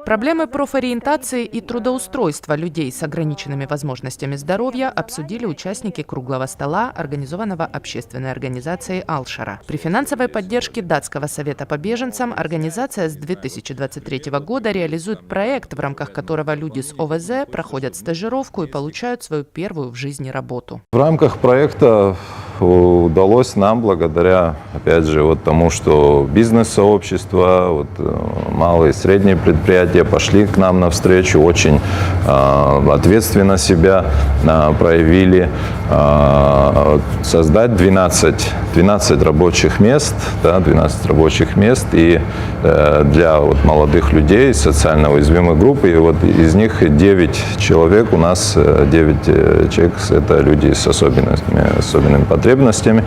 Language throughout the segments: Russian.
Проблемы профориентации и трудоустройства людей с ограниченными возможностями здоровья обсудили участники круглого стола, организованного общественной организацией «Алшара». При финансовой поддержке Датского совета по беженцам организация с 2023 года реализует проект, в рамках которого люди с ОВЗ проходят стажировку и получают свою первую в жизни работу. В рамках проекта удалось нам, благодаря, опять же, вот тому, что бизнес-сообщество, малые и средние предприятия пошли к нам навстречу, очень ответственно себя проявили, создать 12 рабочих мест, да, 12 рабочих мест и для молодых людей из социально уязвимых групп, и из них 9 человек, у нас 9 человек, это люди с особенными потребностями,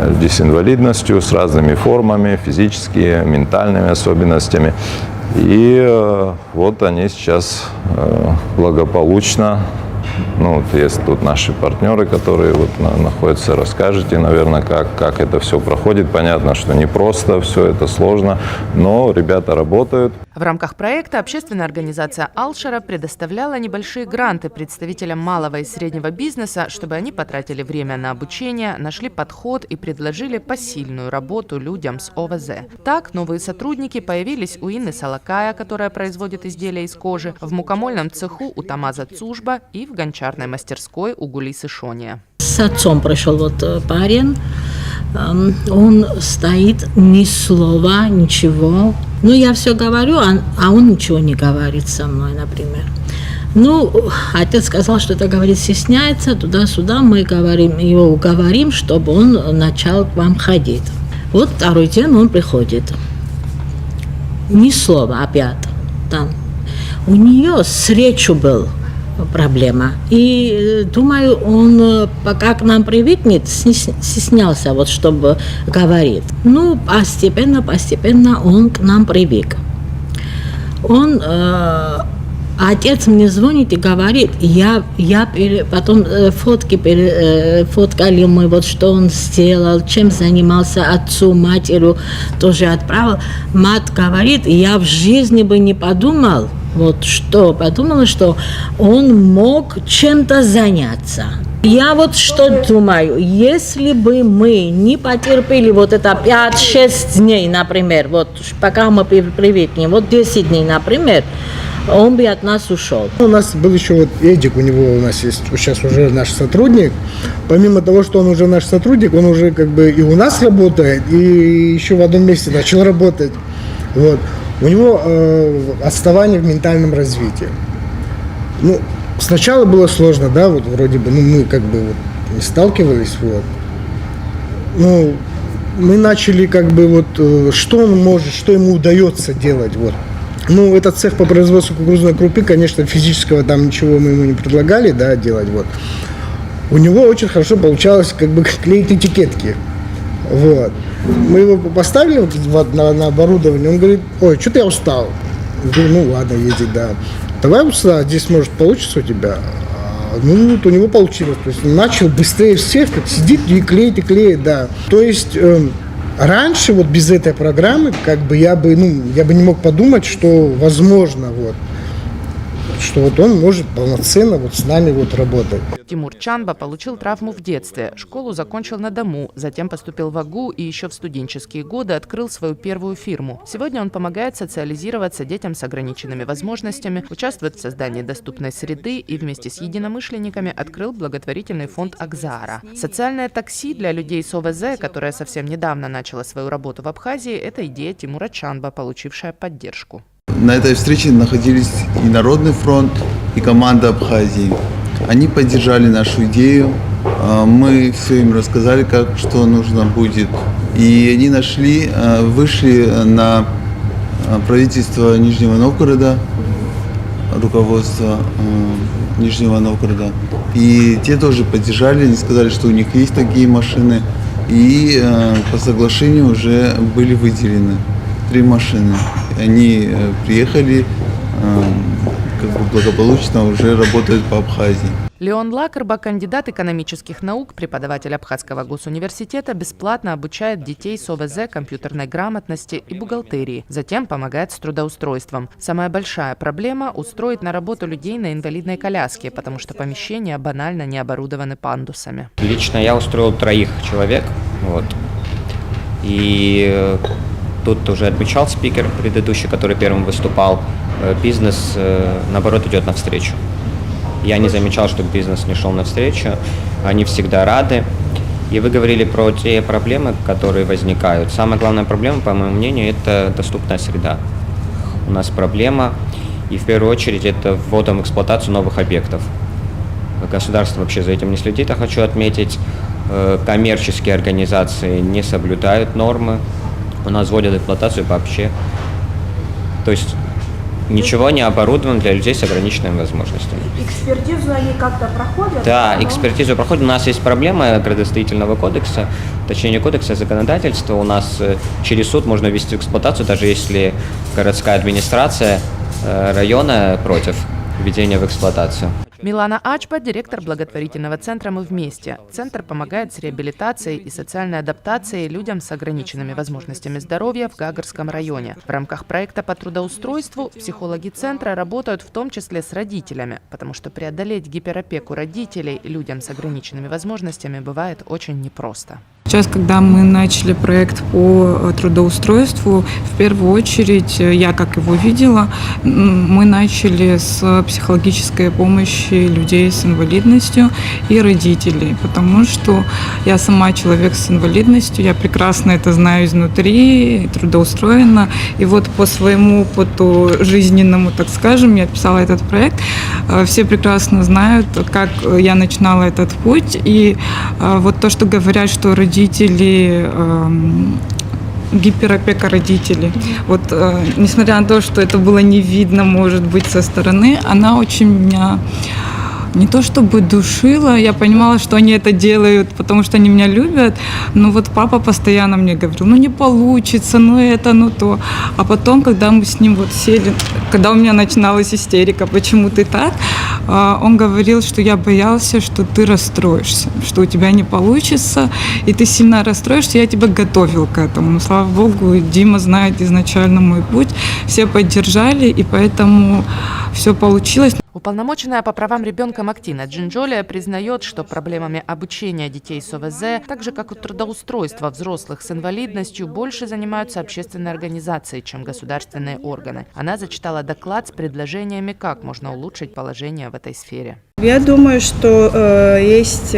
люди с инвалидностью, с разными формами, физическими, ментальными особенностями. И вот они сейчас благополучно, есть тут наши партнеры, которые находятся, расскажете, наверное, как это все проходит. Понятно, что не просто, все это сложно, но ребята работают. В рамках проекта общественная организация «Алшара» предоставляла небольшие гранты представителям малого и среднего бизнеса, чтобы они потратили время на обучение, нашли подход и предложили посильную работу людям с ОВЗ. Так, новые сотрудники появились у Инны Салакая, которая производит изделия из кожи, в мукомольном цеху у Тамаза Цужба и в гончарной мастерской у Гулисы Шония. С отцом пришел парень, он стоит, ни слова, ничего. Я все говорю, а он ничего не говорит со мной, например. Отец сказал, что это, говорит, стесняется, туда-сюда. Мы его уговорим, чтобы он начал к вам ходить. Второй день он приходит. Ни слова опять там. У нее с речью был проблема. И, думаю, он пока к нам привыкнет, стеснялся, чтобы говорить. Постепенно он к нам привык. Отец мне звонит и говорит, потом фоткали мы, что он сделал, чем занимался отцу, матерью, тоже отправил. Мать говорит, я в жизни бы не подумал, подумала, что он мог чем-то заняться. Я что думаю, если бы мы не потерпели это 5-6 дней, например, пока мы привыкнем, 10 дней, например, он бы от нас ушел. У нас был еще Эдик, у нас есть сейчас уже наш сотрудник. Помимо того, что он уже наш сотрудник, он уже и у нас работает, и еще в одном месте начал работать. У него отставание в ментальном развитии. Сначала было сложно, да, вроде бы, мы не сталкивались, мы начали что он может, что ему удается делать, этот цех по производству кукурузной крупы, конечно, физического там ничего мы ему не предлагали, да, делать, У него очень хорошо получалось, клеить этикетки, Мы его поставили на оборудование, он говорит, ой, что-то я устал. Я говорю, ладно, ездить, да. Давай сюда, здесь, может, получится у тебя. У него получилось. То есть он начал быстрее всех, сидит и клеит, да. То есть раньше без этой программы, я бы не мог подумать, что возможно, что он может полноценно с нами работать. Тимур Чанба получил травму в детстве. Школу закончил на дому, затем поступил в АГУ и еще в студенческие годы открыл свою первую фирму. Сегодня он помогает социализироваться детям с ограниченными возможностями, участвует в создании доступной среды и вместе с единомышленниками открыл благотворительный фонд «Акзаара». Социальное такси для людей с ОВЗ, которое совсем недавно начало свою работу в Абхазии, это идея Тимура Чанба, получившая поддержку. На этой встрече находились и Народный фронт, и команда Абхазии. Они поддержали нашу идею, мы все им рассказали, что нужно будет. И они вышли на правительство Нижнего Новгорода, руководство Нижнего Новгорода. И те тоже поддержали, они сказали, что у них есть такие машины. И по соглашению уже были выделены 3 машины. Они приехали, благополучно уже работают по Абхазии. Леон Лакерба, кандидат экономических наук, преподаватель Абхазского госуниверситета, бесплатно обучает детей с ОВЗ компьютерной грамотности и бухгалтерии, затем помогает с трудоустройством. Самая большая проблема – устроить на работу людей на инвалидной коляске, потому что помещения банально не оборудованы пандусами. Лично я устроил 3 человек, и тут уже отмечал спикер предыдущий, который первым выступал, бизнес, наоборот, идет навстречу. Я не замечал, что бизнес не шел навстречу, они всегда рады. И вы говорили про те проблемы, которые возникают. Самая главная проблема, по моему мнению, это доступная среда. У нас проблема, и в первую очередь это вводом в эксплуатацию новых объектов. Государство вообще за этим не следит, я хочу отметить. Коммерческие организации не соблюдают нормы, у нас вводят эксплуатацию вообще. То есть ничего не оборудовано для людей с ограниченными возможностями. Экспертизу они как-то проходят? Да, экспертизу проходят. У нас есть проблема градостроительного кодекса, точнее не кодекса, а законодательства. У нас через суд можно ввести в эксплуатацию, даже если городская администрация района против введения в эксплуатацию. Милана Ачба – директор благотворительного центра «Мы вместе». Центр помогает с реабилитацией и социальной адаптацией людям с ограниченными возможностями здоровья в Гагарском районе. В рамках проекта по трудоустройству психологи центра работают в том числе с родителями, потому что преодолеть гиперопеку родителей людям с ограниченными возможностями бывает очень непросто. Сейчас, когда мы начали проект по трудоустройству, в первую очередь, я как его видела, мы начали с психологической помощи людей с инвалидностью и родителей, потому что я сама человек с инвалидностью, я прекрасно это знаю изнутри, трудоустроена, и вот по своему опыту жизненному, так скажем, я писала этот проект. Все прекрасно знают, как я начинала этот путь, и вот то, что говорят, что родители, гиперопека родителей. Вот, несмотря на то, что это было не видно, может быть, со стороны, она очень меня не то чтобы душила, я понимала, что они это делают, потому что они меня любят, но вот папа постоянно мне говорил, ну не получится, ну это, ну то. А потом, когда мы с ним вот сели, когда у меня начиналась истерика, почему ты так, он говорил, что я боялся, что ты расстроишься, что у тебя не получится, и ты сильно расстроишься, я тебя готовил к этому. Но, слава богу, Дима знает изначально мой путь, все поддержали, и поэтому все получилось. Уполномоченная по правам ребенка Мактина Джинджолия признает, что проблемами обучения детей с ОВЗ, так же как и трудоустройства взрослых с инвалидностью, больше занимаются общественные организации, чем государственные органы. Она зачитала доклад с предложениями, как можно улучшить положение в этой сфере. Я думаю, что есть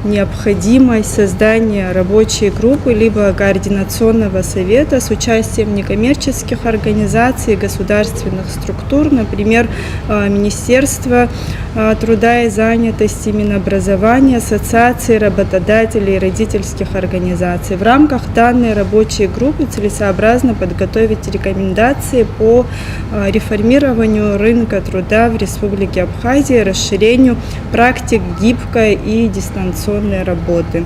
необходимость создания рабочей группы либо координационного совета с участием некоммерческих организаций, государственных структур, например, Министерства труда и занятости, Минобразования, ассоциации работодателей и родительских организаций. В рамках данной рабочей группы целесообразно подготовить рекомендации по реформированию рынка труда в Республике Абхазия, расширению практик гибкой и дистанционной работы,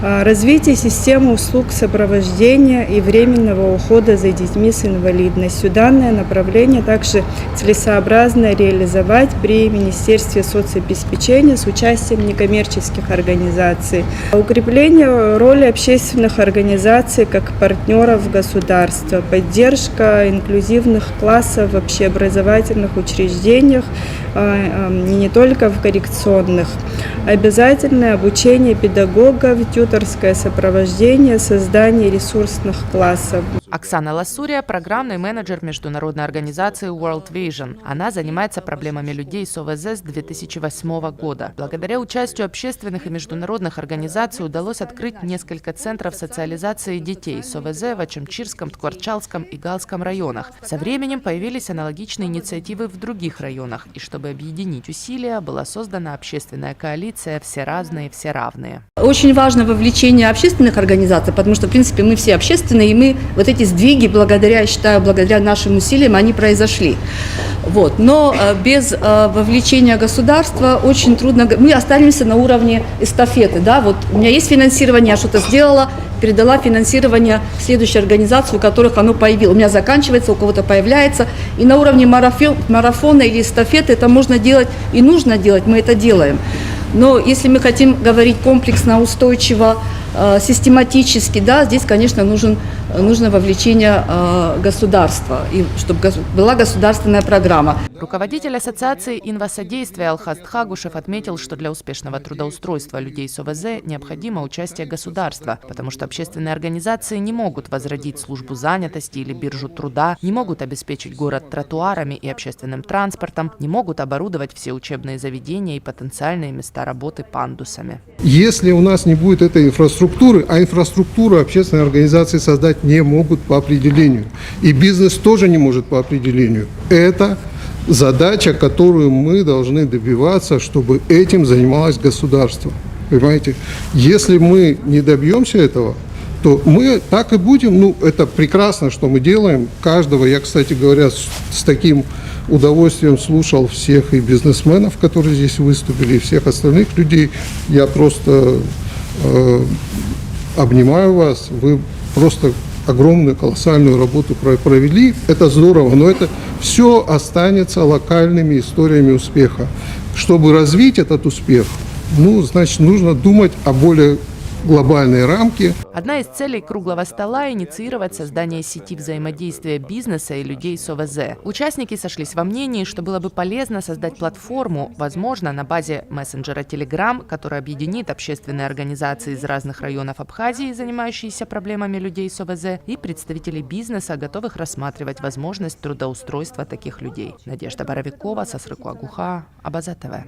развитие системы услуг сопровождения и временного ухода за детьми с инвалидностью. Данное направление также целесообразно реализовать при Министерстве соцобеспечения с участием некоммерческих организаций. Укрепление роли общественных организаций как партнеров государства, поддержка инклюзивных классов в общеобразовательных учреждениях, не только в коррекционных, обязательное обучение педагогов, тьюторское сопровождение, создание ресурсных классов. Оксана Лассурия – программный менеджер международной организации World Vision. Она занимается проблемами людей с ОВЗ с 2008 года. Благодаря участию общественных и международных организаций удалось открыть несколько центров социализации детей с ОВЗ в Ачамчирском, Ткварчалском и Галском районах. Со временем появились аналогичные инициативы в других районах. И чтобы объединить усилия, была создана общественная коалиция «Все разные, все равные». Очень важно вовлечение общественных организаций, потому что, в принципе, мы все общественные, и мы вот эти сдвиги, благодаря, я считаю, благодаря нашим усилиям, они произошли. Вот. Но без вовлечения государства очень трудно. Мы останемся на уровне эстафеты. Да? Вот у меня есть финансирование, я что-то сделала, передала финансирование в следующую организацию, у которых оно появилось. У меня заканчивается, у кого-то появляется. И на уровне марафона или эстафеты это можно делать и нужно делать, мы это делаем. Но если мы хотим говорить комплексно, устойчиво, систематически, да, здесь, конечно, нужно вовлечение государства, и чтобы была государственная программа. Руководитель ассоциации инвасодействия Алхаст Хагушев отметил, что для успешного трудоустройства людей с ОВЗ необходимо участие государства, потому что общественные организации не могут возродить службу занятости или биржу труда, не могут обеспечить город тротуарами и общественным транспортом, не могут оборудовать все учебные заведения и потенциальные места работы пандусами. Если у нас не будет этой инфраструктуры, а инфраструктуру общественные организации создать не могут по определению, и бизнес тоже не может по определению, это задача, которую мы должны добиваться, чтобы этим занималось государство. Понимаете? Если мы не добьемся этого, то мы так и будем. Ну, это прекрасно, что мы делаем. Каждого, я, кстати говоря, с таким удовольствием слушал всех и бизнесменов, которые здесь выступили, и всех остальных людей. Я просто обнимаю вас. Вы просто огромную, колоссальную работу провели. Это здорово, но это все останется локальными историями успеха. Чтобы развить этот успех, ну, значит, нужно думать о более глобальной рамке. Одна из целей круглого стола – инициировать создание сети взаимодействия бизнеса и людей с ОВЗ. Участники сошлись во мнении, что было бы полезно создать платформу, возможно, на базе мессенджера Telegram, который объединит общественные организации из разных районов Абхазии, занимающиеся проблемами людей с ОВЗ, и представителей бизнеса, готовых рассматривать возможность трудоустройства таких людей. Надежда Боровикова, Сасрыку Агуха, Абаза ТВ.